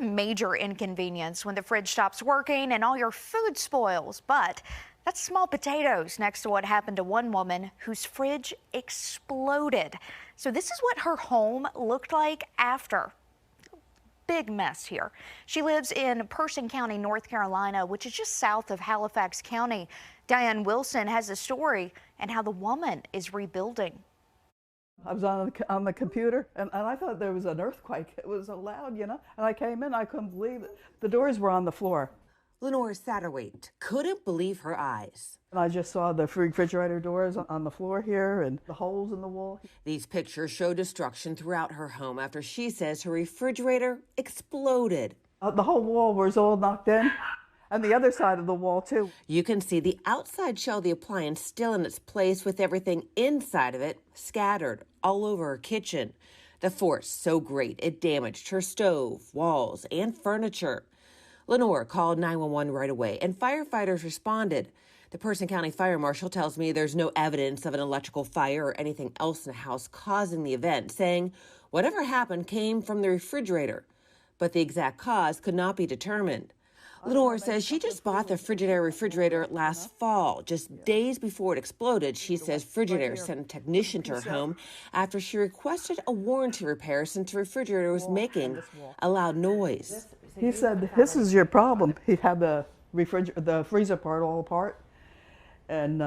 major inconvenience when the fridge stops working and all your food spoils. But that's small potatoes next to what happened to one woman whose fridge exploded. So this is what her home looked like after. Big mess here. She lives in Person County, North Carolina, which is just south of Halifax County. Diane Wilson has a story and how the woman is rebuilding. I was on the computer, and I thought there was an earthquake. It was so loud, you know. And I came in, I couldn't believe it. The doors were on the floor. Lenore Satterwhite couldn't believe her eyes. And I just saw the refrigerator doors on the floor here and the holes in the wall. These pictures show destruction throughout her home after she says her refrigerator exploded. The whole wall was all knocked in, and the other side of the wall, too. You can see the outside shell of the appliance still in its place with everything inside of it scattered all over her kitchen. The force so great it damaged her stove, walls, and furniture. Lenore called 911 right away, and firefighters responded. The Person County Fire Marshal tells me there's no evidence of an electrical fire or anything else in the house causing the event, saying whatever happened came from the refrigerator, but the exact cause could not be determined. Lenore says she just bought the Frigidaire refrigerator last fall. Just days before it exploded, she says Frigidaire sent a technician to her home after she requested a warranty repair since the refrigerator was making a loud noise. He said, "This is your problem." He had the freezer part all apart, and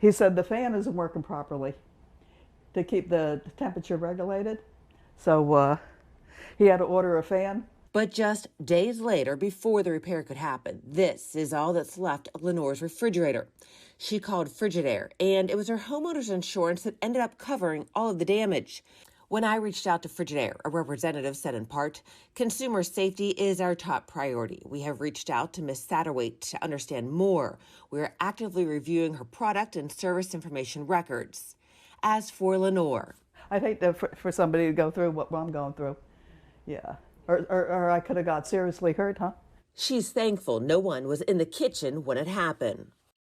he said the fan isn't working properly to keep the temperature regulated. So he had to order a fan. But just days later, before the repair could happen, this is all that's left of Lenore's refrigerator. She called Frigidaire, and it was her homeowner's insurance that ended up covering all of the damage. When I reached out to Frigidaire, a representative said in part, consumer safety is our top priority. We have reached out to Ms. Satterwhite to understand more. We are actively reviewing her product and service information records. As for Lenore, I'd hate for somebody to go through what I'm going through. Yeah. Or I could have got seriously hurt, huh? She's thankful no one was in the kitchen when it happened.